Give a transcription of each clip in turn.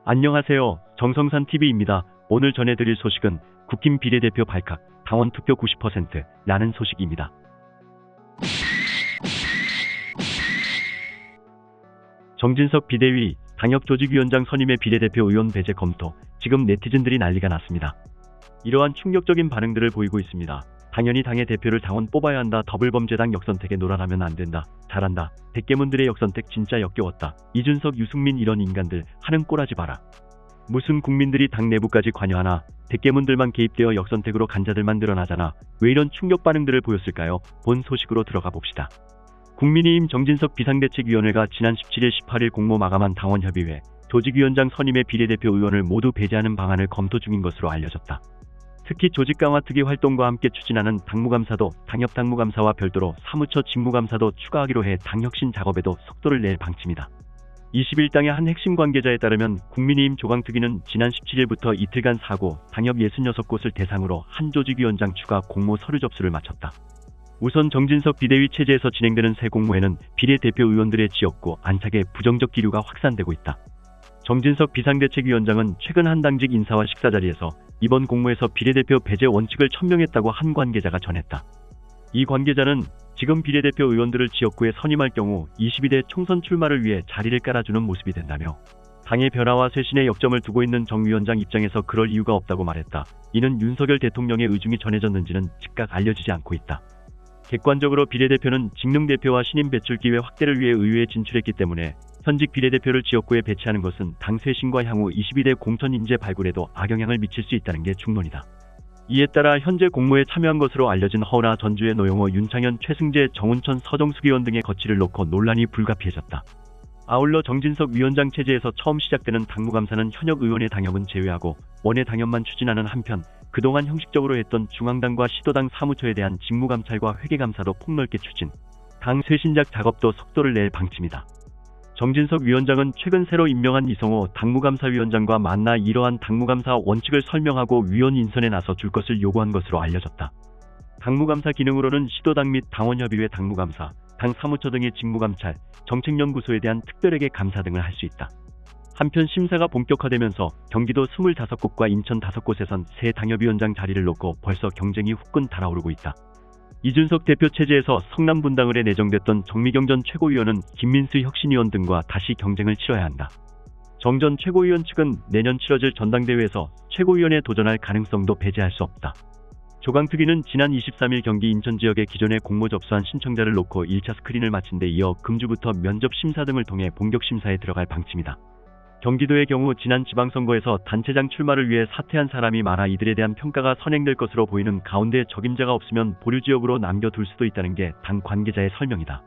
안녕하세요. 정성산TV입니다. 오늘 전해드릴 소식은 국힘 비례대표 발칵, 당원 투표 90%라는 소식입니다. 정진석 비대위 당협조직위원장 선임의 비례대표 의원 배제 검토, 지금 네티즌들이 난리가 났습니다. 이러한 충격적인 반응들을 보이고 있습니다. 당연히 당의 대표를 당원 뽑아야 한다. 더블범죄당 역선택에 놀아나면 안 된다. 잘한다. 백개문들의 역선택 진짜 역겨웠다. 이준석, 유승민 이런 인간들 하는 꼴하지 봐라. 무슨 국민들이 당 내부까지 관여하나. 백개문들만 개입되어 역선택으로 간자들만 늘어나잖아. 왜 이런 충격 반응들을 보였을까요? 본 소식으로 들어가 봅시다. 국민의힘 정진석 비상대책위원회가 지난 17일 18일 공모 마감한 당원협의회 조직위원장 선임의 비례대표 의원을 모두 배제하는 방안을 검토 중인 것으로 알려졌다. 특히 조직 강화 특위 활동과 함께 추진하는 당무감사도 당협 당무감사와 별도로 사무처 직무감사도 추가하기로 해 당혁신 작업에도 속도를 낼 방침이다. 21당의 한 핵심 관계자에 따르면 국민의힘 조강특위는 지난 17일부터 이틀간 사고 당협 66곳을 대상으로 한 조직위원장 추가 공모 서류 접수를 마쳤다. 우선 정진석 비대위 체제에서 진행되는 새 공모에는 비례대표 의원들의 지역구 안착에 부정적 기류가 확산되고 있다. 정진석 비상대책위원장은 최근 한 당직 인사와 식사 자리에서 이번 공모에서 비례대표 배제 원칙을 천명했다고 한 관계자가 전했다. 이 관계자는 지금 비례대표 의원들을 지역구에 선임할 경우 22대 총선 출마를 위해 자리를 깔아주는 모습이 된다며 당의 변화와 쇄신에 역점을 두고 있는 정 위원장 입장에서 그럴 이유가 없다고 말했다. 이는 윤석열 대통령의 의중이 전해졌는지는 즉각 알려지지 않고 있다. 객관적으로 비례대표는 직능대표와 신임 배출 기회 확대를 위해 의회에 진출했기 때문에 현직 비례대표를 지역구에 배치하는 것은 당 쇄신과 향후 22대 공천 인재 발굴에도 악영향을 미칠 수 있다는 게 중론이다. 이에 따라 현재 공모에 참여한 것으로 알려진 허은하, 전주의 노영호, 윤창현, 최승재, 정운천, 서정숙 의원 등의 거취를 놓고 논란이 불가피해졌다. 아울러 정진석 위원장 체제에서 처음 시작되는 당무감사는 현역 의원의 당협은 제외하고 원외 당협만 추진하는 한편 그동안 형식적으로 했던 중앙당과 시도당 사무처에 대한 직무감찰과 회계감사도 폭넓게 추진, 당 쇄신작 작업도 속도를 낼 방침이다. 정진석 위원장은 최근 새로 임명한 이성호 당무감사위원장과 만나 이러한 당무감사 원칙을 설명하고 위원 인선에 나서 줄 것을 요구한 것으로 알려졌다. 당무감사 기능으로는 시도당 및 당원협의회 당무감사, 당 사무처 등의 직무감찰, 정책연구소에 대한 특별회계 감사 등을 할 수 있다. 한편 심사가 본격화되면서 경기도 25곳과 인천 5곳에선 새 당협위원장 자리를 놓고 벌써 경쟁이 후끈 달아오르고 있다. 이준석 대표 체제에서 성남 분당을에 내정됐던 정미경 전 최고위원은 김민수 혁신위원 등과 다시 경쟁을 치러야 한다. 정 전 최고위원 측은 내년 치러질 전당대회에서 최고위원에 도전할 가능성도 배제할 수 없다. 조강특위는 지난 23일 경기 인천 지역에 기존에 공모 접수한 신청자를 놓고 1차 스크린을 마친 데 이어 금주부터 면접 심사 등을 통해 본격 심사에 들어갈 방침이다. 경기도의 경우 지난 지방선거에서 단체장 출마를 위해 사퇴한 사람이 많아 이들에 대한 평가가 선행될 것으로 보이는 가운데 적임자가 없으면 보류지역으로 남겨둘 수도 있다는 게 당 관계자의 설명이다.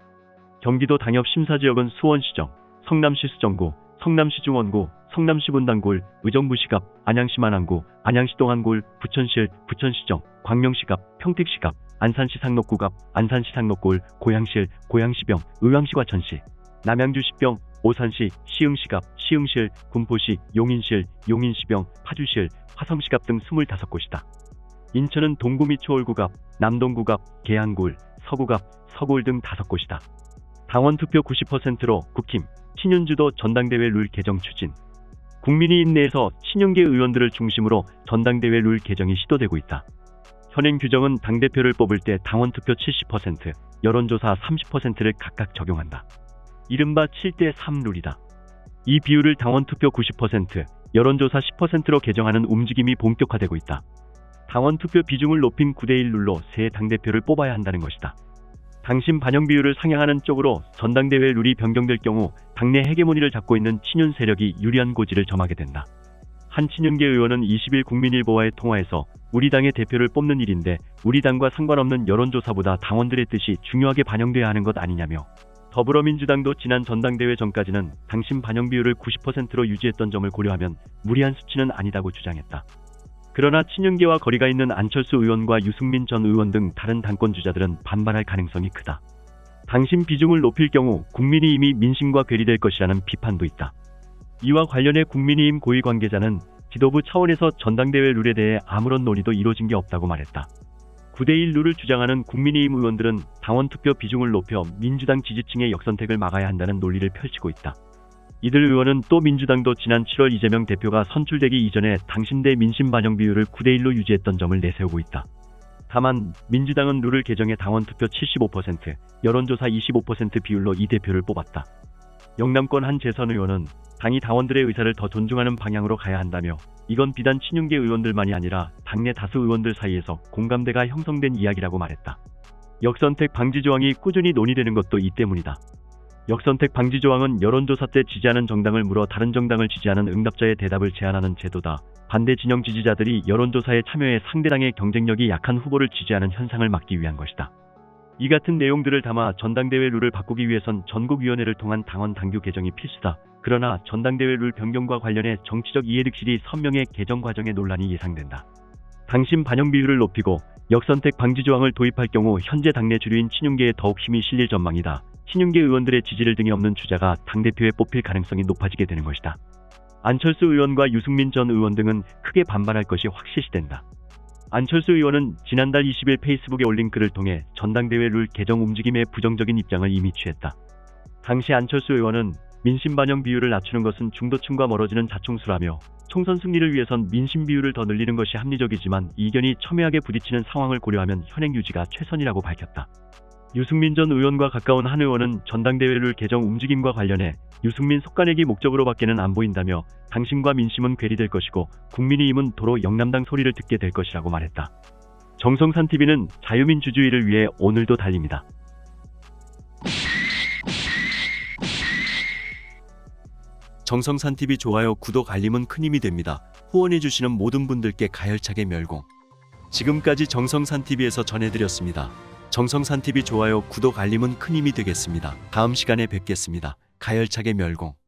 경기도 당협 심사지역은 수원시정, 성남시 수정구, 성남시 중원구, 성남시 분당굴, 의정부시갑, 안양시 만안구, 안양시 동안굴, 부천시, 부천시정, 광명시갑, 평택시갑, 안산시 상록구갑, 안산시 상록굴, 고양실, 고양시병, 의왕시 과천시, 남양주시병, 오산시, 시흥시갑, 시흥실, 군포시, 용인실, 용인시병, 파주실, 화성시갑 등 25곳이다. 인천은 동구 및 초월구갑, 남동구갑, 계양굴, 서구갑, 서구울 등 5곳이다. 당원 투표 90%로 국힘, 친윤주도 전당대회 룰 개정 추진. 국민의힘 내에서 친윤계 의원들을 중심으로 전당대회 룰 개정이 시도되고 있다. 현행 규정은 당대표를 뽑을 때 당원 투표 70%, 여론조사 30%를 각각 적용한다. 이른바 7대3 룰이다. 이 비율을 당원 투표 90%, 여론조사 10%로 개정하는 움직임이 본격화되고 있다. 당원 투표 비중을 높인 9대1 룰로 새 당대표를 뽑아야 한다는 것이다. 당심 반영 비율을 상향하는 쪽으로 전당대회 룰이 변경될 경우 당내 헤게모니를 잡고 있는 친윤 세력이 유리한 고지를 점하게 된다. 한 친윤계 의원은 20일 국민일보와의 통화에서 우리 당의 대표를 뽑는 일인데 우리 당과 상관없는 여론조사보다 당원들의 뜻이 중요하게 반영돼야 하는 것 아니냐며 더불어민주당도 지난 전당대회 전까지는 당심 반영 비율을 90%로 유지했던 점을 고려하면 무리한 수치는 아니다고 주장했다. 그러나 친윤계와 거리가 있는 안철수 의원과 유승민 전 의원 등 다른 당권 주자들은 반발할 가능성이 크다. 당심 비중을 높일 경우 국민의힘이 민심과 괴리될 것이라는 비판도 있다. 이와 관련해 국민의힘 고위 관계자는 지도부 차원에서 전당대회 룰에 대해 아무런 논의도 이루어진 게 없다고 말했다. 9대1 룰을 주장하는 국민의힘 의원들은 당원 투표 비중을 높여 민주당 지지층의 역선택을 막아야 한다는 논리를 펼치고 있다. 이들 의원은 또 민주당도 지난 7월 이재명 대표가 선출되기 이전에 당신대 민심 반영 비율을 9대1로 유지했던 점을 내세우고 있다. 다만 민주당은 룰을 개정해 당원 투표 75%, 여론조사 25% 비율로 이 대표를 뽑았다. 영남권 한 재선 의원은 당이 당원들의 의사를 더 존중하는 방향으로 가야 한다며 이건 비단 친윤계 의원들만이 아니라 당내 다수 의원들 사이에서 공감대가 형성된 이야기라고 말했다. 역선택 방지 조항이 꾸준히 논의되는 것도 이 때문이다. 역선택 방지 조항은 여론조사 때 지지하는 정당을 물어 다른 정당을 지지하는 응답자의 대답을 제한하는 제도다. 반대 진영 지지자들이 여론조사에 참여해 상대당의 경쟁력이 약한 후보를 지지하는 현상을 막기 위한 것이다. 이 같은 내용들을 담아 전당대회 룰을 바꾸기 위해선 전국위원회를 통한 당원 당규 개정이 필수다. 그러나 전당대회 룰 변경과 관련해 정치적 이해득실이 선명해 개정 과정에 논란이 예상된다. 당심 반영 비율을 높이고 역선택 방지 조항을 도입할 경우 현재 당내 주류인 친윤계에 더욱 힘이 실릴 전망이다. 친윤계 의원들의 지지를 등에 업는 주자가 당대표에 뽑힐 가능성이 높아지게 되는 것이다. 안철수 의원과 유승민 전 의원 등은 크게 반발할 것이 확실시된다. 안철수 의원은 지난달 20일 페이스북에 올린 글을 통해 전당대회 룰 개정 움직임에 부정적인 입장을 이미 취했다. 당시 안철수 의원은 민심 반영 비율을 낮추는 것은 중도층과 멀어지는 자충수라며 총선 승리를 위해선 민심 비율을 더 늘리는 것이 합리적이지만 이견이 첨예하게 부딪히는 상황을 고려하면 현행 유지가 최선이라고 밝혔다. 유승민 전 의원과 가까운 한 의원은 전당대회 룰 개정 움직임과 관련해 유승민 속가내기 목적으로밖에는 안 보인다며 당심과 민심은 괴리될 것이고 국민의힘은 도로 영남당 소리를 듣게 될 것이라고 말했다. 정성산TV는 자유민주주의를 위해 오늘도 달립니다. 정성산TV 좋아요, 구독, 알림은 큰 힘이 됩니다. 후원해주시는 모든 분들께 가열차게 멸공. 지금까지 정성산TV에서 전해드렸습니다. 정성산TV 좋아요, 구독, 알림은 큰 힘이 되겠습니다. 다음 시간에 뵙겠습니다. 가열차게 멸공.